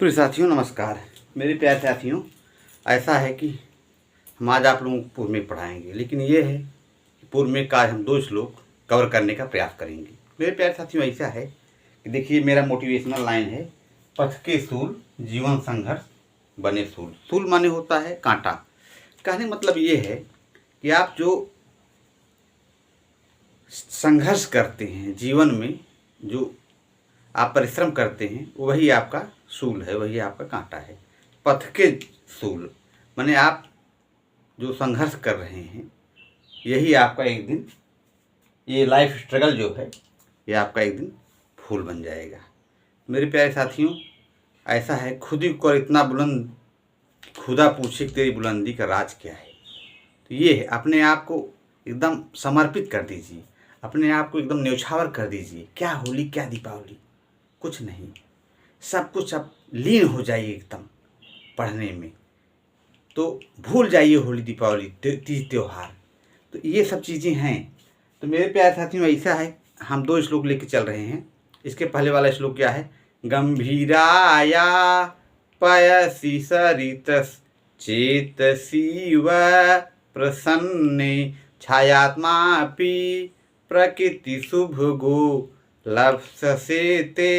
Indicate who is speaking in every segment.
Speaker 1: प्रिय साथियों नमस्कार। मेरे प्यारे साथियों, ऐसा है कि हम आज आप लोगों को पूर्व में पढ़ाएंगे, लेकिन ये है कि पूर्व में का आज हम 2 श्लोक कवर करने का प्रयास करेंगे। मेरे प्यारे साथियों, ऐसा है कि देखिए मेरा मोटिवेशनल लाइन है, पथ के सूल जीवन संघर्ष बने सूल। सूल माने होता है कांटा। कहने का मतलब ये है कि आप जो संघर्ष करते हैं जीवन में, जो आप परिश्रम करते हैं, वही आपका सूल है, वही आपका कांटा है। पथ के सूल माने आप जो संघर्ष कर रहे हैं, यही आपका एक दिन, ये लाइफ स्ट्रगल जो है, ये आपका एक दिन फूल बन जाएगा। मेरे प्यारे साथियों, ऐसा है, खुद ही को इतना बुलंद, खुदा पूछे कि तेरी बुलंदी का राज क्या है। तो ये है, अपने आप को एकदम समर्पित कर दीजिए, अपने आप को एकदम न्यौछावर कर दीजिए। क्या होली, क्या दीपावली, कुछ नहीं, सब कुछ अब लीन हो जाइए एकदम पढ़ने में। तो भूल जाइए होली, दीपावली, तीज त्योहार, तो ये सब चीज़ें हैं। तो मेरे प्यारे साथियों, ऐसा है, हम 2 श्लोक लेके चल रहे हैं। इसके पहले वाला श्लोक क्या है? गंभीराया पयसि सरितस् चेतसि व प्रसन्ने छायात्मापि प्रकृति शुभगो लप्स्यसे ते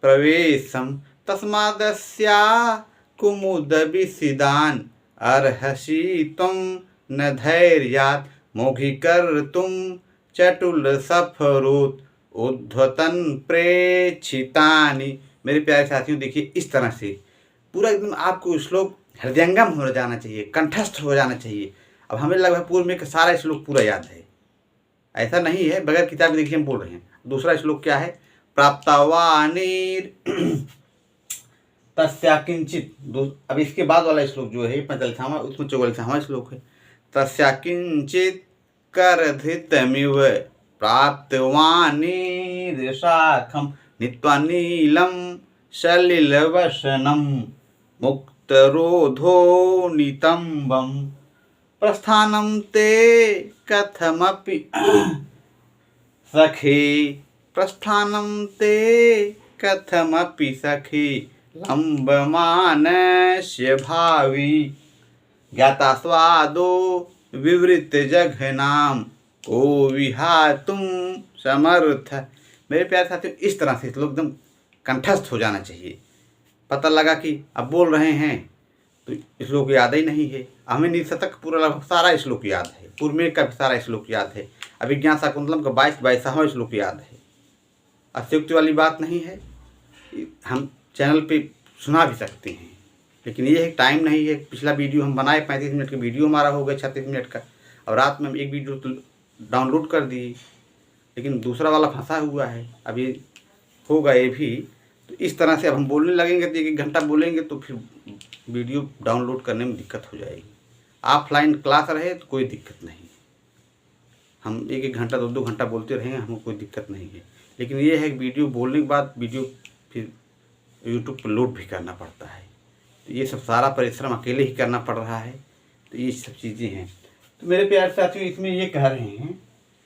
Speaker 1: प्रवेशम तस्मादस्या कुमुदविसिदान अर्हसि त्वं न धैर्यात् मोघीकर्तुं चटुल सफरोत् उद्धतन प्रेक्षितानि। मेरे प्यारे साथियों, देखिए इस तरह से पूरा एकदम आपको श्लोक हृदयंगम हो जाना चाहिए, कंठस्थ हो जाना चाहिए। अब हमें लगभग पूर्व में सारा श्लोक पूरा याद है, ऐसा नहीं है, बगैर किताब देखिए हम बोल रहे हैं। दूसरा श्लोक क्या है? प्राप्तवानिर तस्या किंचित। अब इसके बाद वाला श्लोक जो है 45वां, उसमें 44वां श्लोक है। तस्या किंचित करधृतमिव प्राप्तवानिर शाखम नीत्वा नीलम सलिलवसनम मुक्तरोधो नितंबम प्रस्थानं ते कथमपि सखे प्रस्थानं ते कथमपि सखे लंबमानस्य भावी ज्ञाता स्वादो विवृत जघनाम को विहातुम समर्थ। मेरे प्यारे साथियों, इस तरह से श्लोक एकदम कंठस्थ हो जाना चाहिए। पता लगा कि अब बोल रहे हैं तो श्लोक याद ही नहीं है। हमें निशतक पूरा लगभग सारा श्लोक याद है, पूर्व में का भी सारा श्लोक याद है, अभिज्ञान शाकुंतलम का 22वां श्लोक याद है। अत्युक्ति वाली बात नहीं है, हम चैनल पे सुना भी सकते हैं, लेकिन ये है टाइम नहीं है। पिछला वीडियो हम बनाए 35 मिनट का वीडियो हमारा हो गया 36 मिनट का, और रात में हम एक वीडियो तो डाउनलोड कर दिए, लेकिन दूसरा वाला फंसा हुआ है, अब ये होगा ये भी। तो इस तरह से अब हम बोलने लगेंगे तो 1 घंटा बोलेंगे तो फिर वीडियो डाउनलोड करने में दिक्कत हो जाएगी। ऑफलाइन क्लास रहे तो कोई दिक्कत नहीं, हम 1 घंटा 2 घंटा बोलते रहेंगे, हमको कोई दिक्कत नहीं है। लेकिन ये है कि वीडियो बोलने के बाद वीडियो फिर यूट्यूब पर लोड भी करना पड़ता है, तो ये सब सारा परिश्रम अकेले ही करना पड़ रहा है। तो ये सब चीज़ें हैं। तो मेरे प्यारे साथियों, इसमें ये कह रहे हैं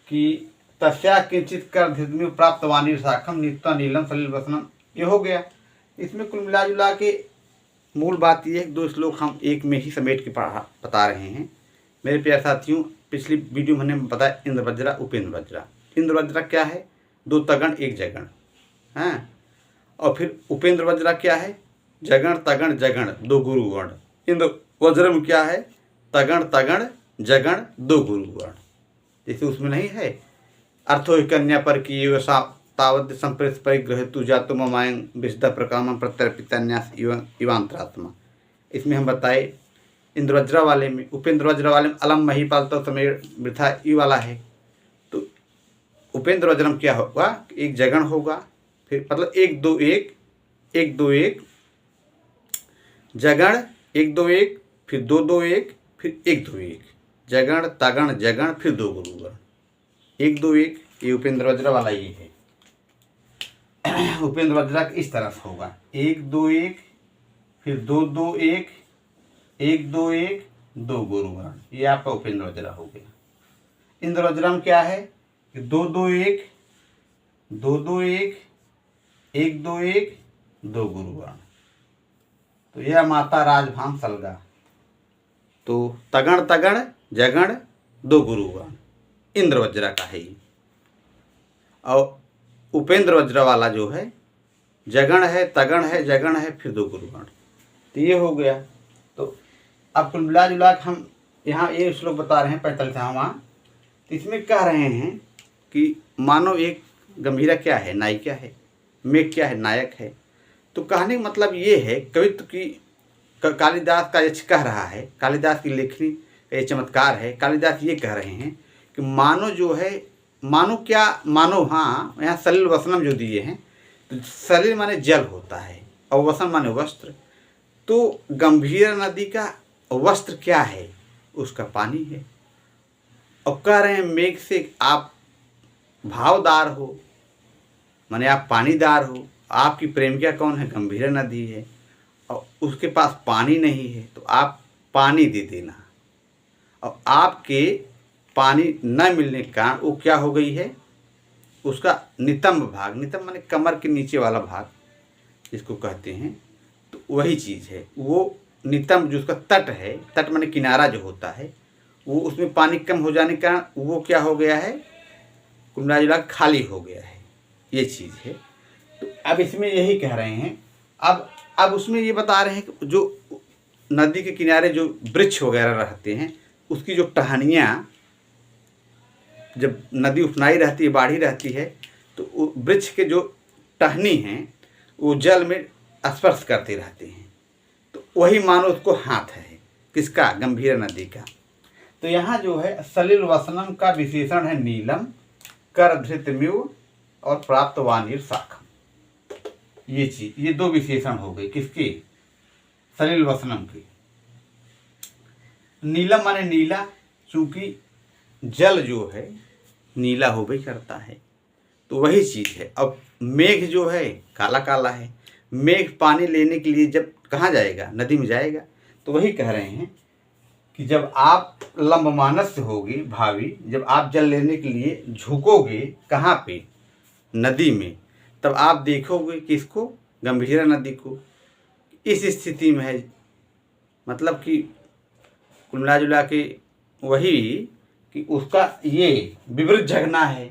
Speaker 1: कि तस्या किंचित कर धृतमिव प्राप्तवानिर शाखम नीत्वा नीलम सलिलवसनम, ये हो गया। इसमें कुल मिला जुला के मूल बात ये है कि 2 श्लोक हम एक में ही समेट के बता रहे हैं। मेरे प्यारे साथियों, पिछली वीडियो में मैंने बताया इंद्रवज्रा उपेंद्र वज्रा। इंद्रवज्रा क्या है? 2 तगण 1 जगण, हाँ। और फिर उपेंद्र वज्रा क्या है? जगण तगण जगण 2 गुरुगण। इंद्र वज्रम क्या है? तगण तगण जगण 2 गुरुगण। जैसे उसमें नहीं है, अर्थो कन्या पर की तावत संप्रेष परिग्रह तु जातु ममायं विशुद्ध प्रकामं प्रत्यर्पितन्यास इवांतरात्मा। इसमें हम बताए इंद्रवज्रा वाले में, उपेंद्र वज्रा वाले में अलम मही पालतो समय वृथा ई वाला है। तो उपेंद्र वज्रम क्या होगा? 1 जगण होगा, फिर मतलब 1 2 1 1 2 1 जगण 1 2 1 फिर 2 2 1 फिर 1 2 1 जगण तगण जगण फिर 2 गुरुगण 1 2 1। ये उपेंद्र वज्रा वाला ये है। उपेंद्र वज्रा इस तरह से होगा 1 2 1 फिर 2 2 1 1 2 1 2 गुरुगण। ये आपका उपेंद्र वज्रा हो गया। इंद्र वज्रम क्या है? 2 2 1 2 2 1 1 2 1 2 गुरुगण। तो यह माता राजभाम सलगा। तो तगण तगण जगण दो गुरुगण, इंद्र वज्रा का है ये। और उपेंद्र वज्र वाला जो है जगण है, तगण है, जगण है, फिर दो गुरुगण। तो ये हो गया। तो अब कुल मिला जुला के हम यहाँ ये श्लोक बता रहे हैं 45वां। तो इसमें कह रहे हैं कि मानो एक गंभीरा क्या है, नायिका क्या है, मेघ क्या है, नायक है। तो कहने का मतलब ये है, कवित्व की कालिदास का ये कह रहा है, कालिदास की लेखनी का ये चमत्कार है। कालिदास ये कह रहे हैं कि मानो जो है, मानो क्या, मानो, हाँ यहाँ सलिल वसनम जो दिए हैं, तो सलिल माने जल होता है और वसन माने वस्त्र। तो गंभीर नदी का वस्त्र क्या है, उसका पानी है। और कह रहे हैं मेघ से आप भावदार हो, माने आप पानीदार हो। आपकी प्रेमिका कौन है, गंभीर नदी है, और उसके पास पानी नहीं है, तो आप पानी दे देना। और आपके पानी न मिलने के कारण वो क्या हो गई है, उसका नितंब भाग, नितंब माने कमर के नीचे वाला भाग जिसको कहते हैं, तो वही चीज़ है वो नितंब, जो उसका तट है, तट माने किनारा जो होता है, वो उसमें पानी कम हो जाने के कारण वो क्या हो गया है, कुंडा जुला खाली हो गया है, ये चीज़ है। तो अब इसमें यही कह रहे हैं। अब उसमें ये बता रहे हैं कि जो नदी के किनारे जो वृक्ष वगैरह रहते हैं, उसकी जो टहनियाँ, जब नदी उफनाई रहती है, बाढ़ी रहती है, तो वृक्ष के जो टहनी हैं वो जल में स्पर्श करते रहते हैं। तो वही मानो उसको हाथ है, किसका, गंभीर नदी का। तो यहाँ जो है सलिल वसनम का विशेषण है नीलम, कर धृतम्यु और प्राप्त वानीर शाखम। ये चीज, ये दो विशेषण हो गए किसके, सलिल वसनम के। नीलम माने नीला, चूंकि जल जो है नीला हो भी करता है, तो वही चीज है। अब मेघ जो है काला काला है, मेघ पानी लेने के लिए जब कहाँ जाएगा, नदी में जाएगा। तो वही कह रहे हैं कि जब आप लंबमानस होगी भावी, जब आप जल लेने के लिए झुकोगे कहाँ पे, नदी में, तब आप देखोगे किसको, गंभीर नदी को। इस स्थिति में है, मतलब कि कुल मिला जुला के वही कि उसका ये विवृत जगना है।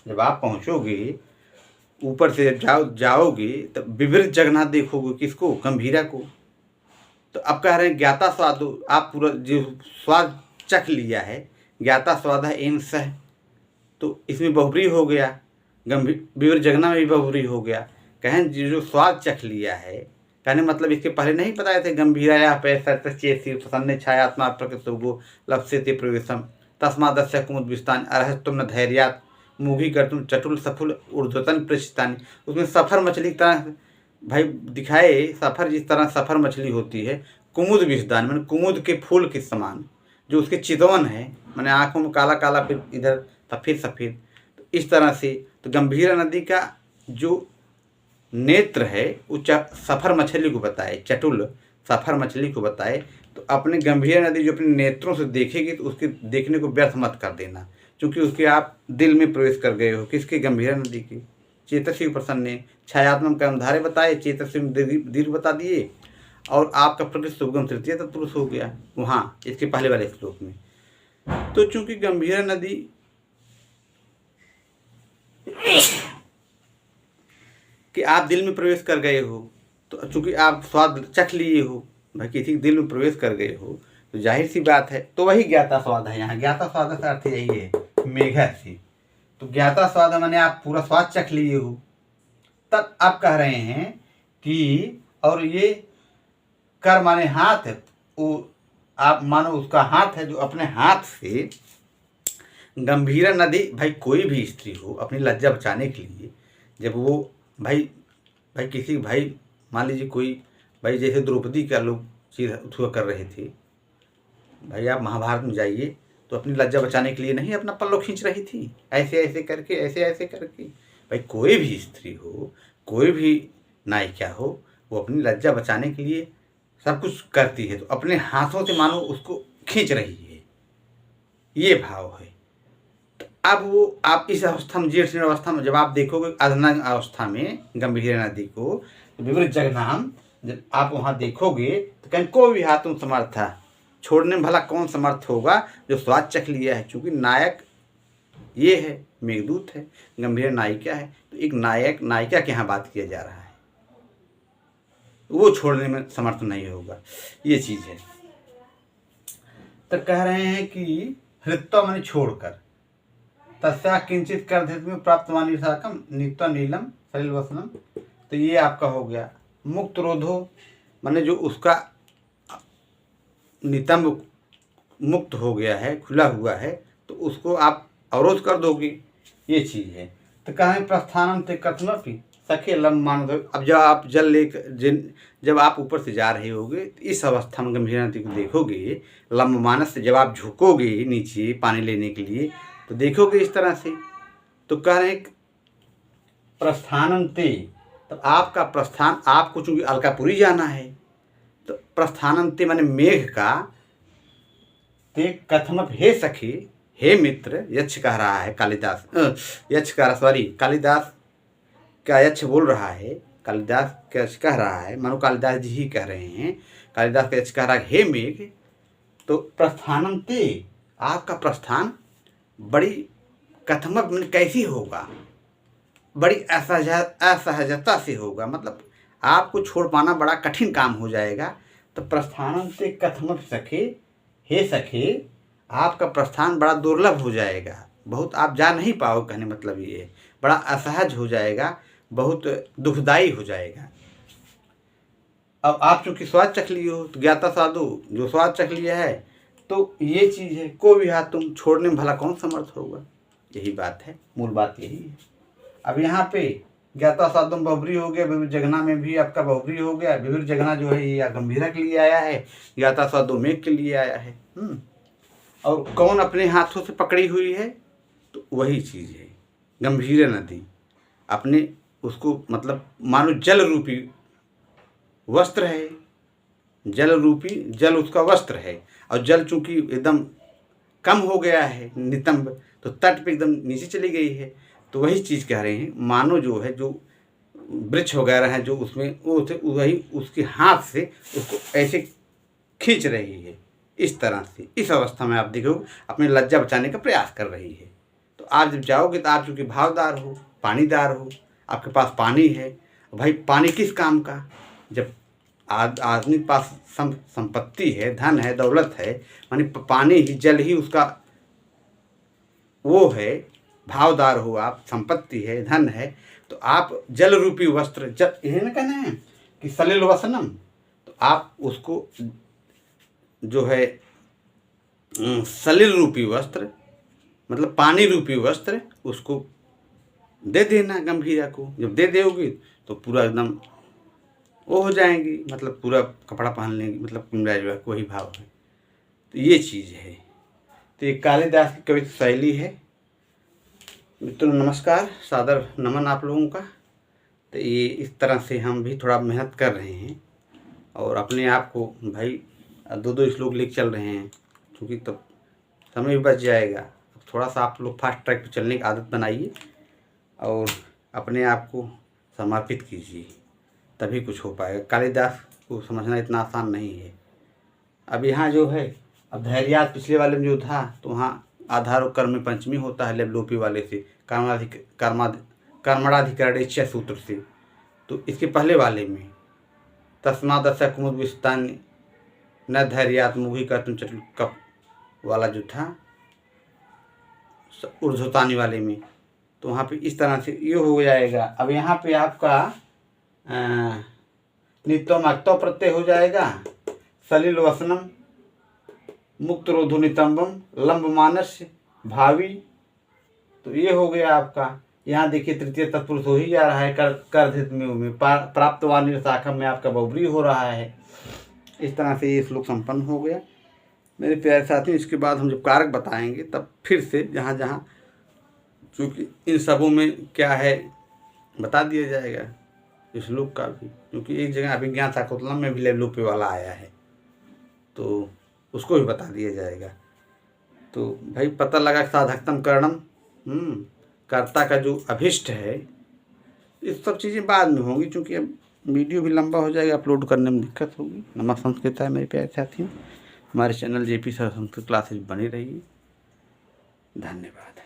Speaker 1: जब आप पहुँचोगे ऊपर से, जब जाओगे तब विवृत जगना देखोगे किसको, गंभीरा को। तो अब कह रहे हैं ज्ञाता स्वाद, आप पूरा जो स्वाद चख लिया है, ज्ञाता स्वाद है इन सह, तो इसमें बहुब्री हो गया, गंभीर विवृत जगना में भी बहुब्री हो गया। कहें जो स्वाद चख लिया है, कहने मतलब इसके पहले नहीं बताए थे, गंभीराया पैसा चेत प्रसन्न छायात्मा प्रकृतुर्गो लप्स्यते प्रवेशम तस्मादस्य कुमुद विस्तान अरहत तुम न धैर्यात मुगी कर तुम चटुल सफुल ऊर्ध्वतन पृष्ठतानी। उसमें सफ़र मछली की तरह भाई दिखाए, सफ़र जिस तरह सफ़र मछली होती है, कुमुद विस्तान मैंने कुमुद के फूल के समान, जो उसके चितवन है, मैंने आँखों में काला काला, फिर इधर सफ़ेद सफ़ेद, तो इस तरह से। तो गंभीर नदी का जो नेत्र है वो सफ़र मछली को बताए, चटुल सफ़र मछली को बताए। तो अपने गंभीर नदी जो अपने नेत्रों से देखेगी, तो उसके देखने को व्यर्थ मत कर देना, क्योंकि उसके आप दिल में प्रवेश कर गए हो, किसके, गंभीर नदी की। चेतसी प्रसन्न छायात्मक कर्मधारे बताए, चेतसी दीर्घ बता दिए, और आपका प्रकृति सुगम तृतीय तत्पुरुष हो गया वहाँ इसके पहले वाले श्लोक में। तो चूंकि गंभीर नदी कि आप दिल में प्रवेश कर गए हो, तो चूंकि आप स्वाद चख लिए हो, भाई किसी के दिल में प्रवेश कर गए हो, तो जाहिर सी बात है, तो वही ज्ञाता स्वाद है। यहाँ ज्ञाता स्वाद का अर्थ यही है, मेघा से। तो ज्ञाता स्वाद माने आप पूरा स्वाद चख लिए हो। तब आप कह रहे हैं कि, और ये कर माने हाथ, वो आप मानो उसका हाथ है, जो अपने हाथ से गंभीर नदी, भाई कोई भी स्त्री हो अपनी लज्जा बचाने के लिए, जब वो भाई किसी भाई मान लीजिए कोई भाई, जैसे द्रौपदी का लोग चीज उठुआ कर रहे थे, भाई आप महाभारत में जाइए, तो अपनी लज्जा बचाने के लिए नहीं अपना पल्लो खींच रही थी, ऐसे ऐसे करके, ऐसे ऐसे करके। भाई कोई भी स्त्री हो, कोई भी नायिका हो, वो अपनी लज्जा बचाने के लिए सब कुछ करती है, तो अपने हाथों से मानो उसको खींच रही है, ये भाव है। तो अब वो आप इस अवस्था में, जीर्ण अवस्था में जब आप देखोगे, अधना अवस्था में गंभीर नदी को, विवृत जगनाम जब आप वहाँ देखोगे तो कहीं को विहातुम समर्था, छोड़ने में भला कौन समर्थ होगा जो स्वाद चख लिया है। चूँकि नायक ये है, मेघदूत है, गंभीर नायिका है, तो एक नायक नायिका के यहाँ बात किया जा रहा है, वो छोड़ने में समर्थ नहीं होगा, ये चीज़ है। तो कह रहे हैं कि हृत्वा मैंने छोड़कर, तस्या किंचित कर धृत में प्राप्त वाणी साकम नित्वा नीलम सलिल वसनम। तो ये आपका हो गया मुक्त रोधो, माने जो उसका नितंब मुक्त हो गया है, खुला हुआ है, तो उसको आप अवरोध कर दोगे, ये चीज़ है। तो कहें प्रस्थानम ते कथमपि सखे लम मान। अब जब आप जल लेकर जब आप ऊपर से जा रहे होगे तो इस अवस्था में गंभीर नदी को देखोगे, लंब मानस से जब आप झुकोगे नीचे पानी लेने के लिए तो देखोगे इस तरह से। तो कह रहे हैं प्रस्थानम ते, तो आपका प्रस्थान, आपको चूँकि अलकापुरी जाना है, तो प्रस्थानम ते माने मेघ का, ते कथमप हे सखी, हे मित्र, यक्ष कह रहा है कालिदास, यक्ष कह रहा, सॉरी कालिदास क्या यक्ष बोल रहा है, कालिदास का यक्ष कह रहा है, मानो कालिदास जी ही कह रहे हैं, कालिदास का यक्ष कह रहा है हे मेघ। तो प्रस्थानम ते, आपका प्रस्थान बड़ी कथमक में कैसी होगा, बड़ी असहजता से होगा, मतलब आपको छोड़ पाना बड़ा कठिन काम हो जाएगा। तो प्रस्थानम ते कथमप सखे, हे सखे, आपका प्रस्थान बड़ा दुर्लभ हो जाएगा, बहुत आप जा नहीं पाओगे, कहने मतलब ये है बड़ा असहज हो जाएगा, बहुत दुखदाई हो जाएगा। अब आप चूँकि स्वाद चख लिए हो तो ज्ञाता साधु जो स्वाद चख लिया है, तो ये चीज़ है को भी हाथ तुम छोड़ने में भला कौन समर्थ होगा, यही बात है, मूल बात यही है। अब यहाँ पे ज्ञाता साधुम बहुब्री हो गया, विविध जगना में भी आपका बहुब्री हो गया। विविध जगना जो है ये गंभीरा के लिए आया है, ज्ञाता साधु मेघ के लिए आया है। और कौन अपने हाथों से पकड़ी हुई है, तो वही चीज़ है गंभीर नदी, अपने उसको मतलब मानो जल रूपी वस्त्र है, जल रूपी, जल उसका वस्त्र है, और जल चूँकि एकदम कम हो गया है नितंब, तो तट पे एकदम नीचे चली गई है। तो वही चीज़ कह रहे हैं, मानो जो है जो वृक्ष वगैरह हैं जो उसमें वो थे, वही उसके हाथ से उसको ऐसे खींच रही है, इस तरह से। इस अवस्था में आप देखोगे अपनी लज्जा बचाने का प्रयास कर रही है। तो आप जब जाओगे तो आप चूँकि भावदार हो, पानीदार हो, आपके पास पानी है, भाई पानी किस काम का, जब आदमी के पास संपत्ति है, धन है, दौलत है, मानी पानी ही, जल ही उसका वो है, भावदार हो आप, संपत्ति है, धन है, तो आप जल रूपी वस्त्र, जल यही ना कहना है कि सलिल वसनम, तो आप उसको जो है सलिल रूपी वस्त्र, मतलब पानी रूपी वस्त्र, उसको दे देना गंभीरा को। जब दे दोगी तो पूरा एकदम वो हो जाएंगी, मतलब पूरा कपड़ा पहन लेंगी, मतलब कुंडा वही भाव है। तो ये चीज़ है। तो ये कालिदास की कविता शैली है। मित्रों नमस्कार, सादर नमन आप लोगों का। तो ये इस तरह से हम भी थोड़ा मेहनत कर रहे हैं और अपने आप को भाई 2-2 श्लोक लिख चल रहे हैं, क्योंकि तब समय भी बच जाएगा। अब थोड़ा सा आप लोग फास्ट ट्रैक पर चलने की आदत बनाइए और अपने आप को समर्पित कीजिए, तभी कुछ हो पाएगा। कालिदास को समझना इतना आसान नहीं है। अब यहाँ जो है, अब धैर्यात पिछले वाले में जो था, तो वहाँ आधार और कर्म में पंचमी होता है लोपी वाले से, कर्मणाधिकरणे सूत्र से। तो इसके पहले वाले में तस्मादस्य कुमुद विस्तान न धैर्यात मुही कर्तुम चटुल कप वाला जो था ऊर्ध्वतानी वाले में, तो वहाँ पे इस तरह से ये हो जाएगा। अब यहाँ पे आपका नित्यम अक्तो प्रत्यय हो जाएगा, सलिल वसनम, मुक्त रोधु नितंबम, लंब मानस भावी। तो ये हो गया आपका। यहाँ देखिए तृतीय तत्पुरुष हो ही जा रहा है, कर्धित में प्राप्त वाणी शाखम में आपका बहुब्री हो रहा है। इस तरह से ये श्लोक संपन्न हो गया मेरे प्यारे साथियों। इसके बाद हम जब कारक बताएंगे तब फिर से जहाँ जहाँ, क्योंकि इन सबों में क्या है बता दिया जाएगा इस श्लोक का भी, क्योंकि एक जगह अभिज्ञान शाकुंतलम में भी लोपे वाला आया है, तो उसको भी बता दिया जाएगा। तो भाई पता लगा साधकतम करणम, कर्ता का जो अभिष्ट है, इस सब चीज़ें बाद में होंगी, क्योंकि अब वीडियो भी लंबा हो जाएगा, अपलोड करने में दिक्कत होगी। नमक संस्कृत है मेरे प्यारे साथियों, हमारे channel JP sir Sanskrit classes बनी रहिए। धन्यवाद।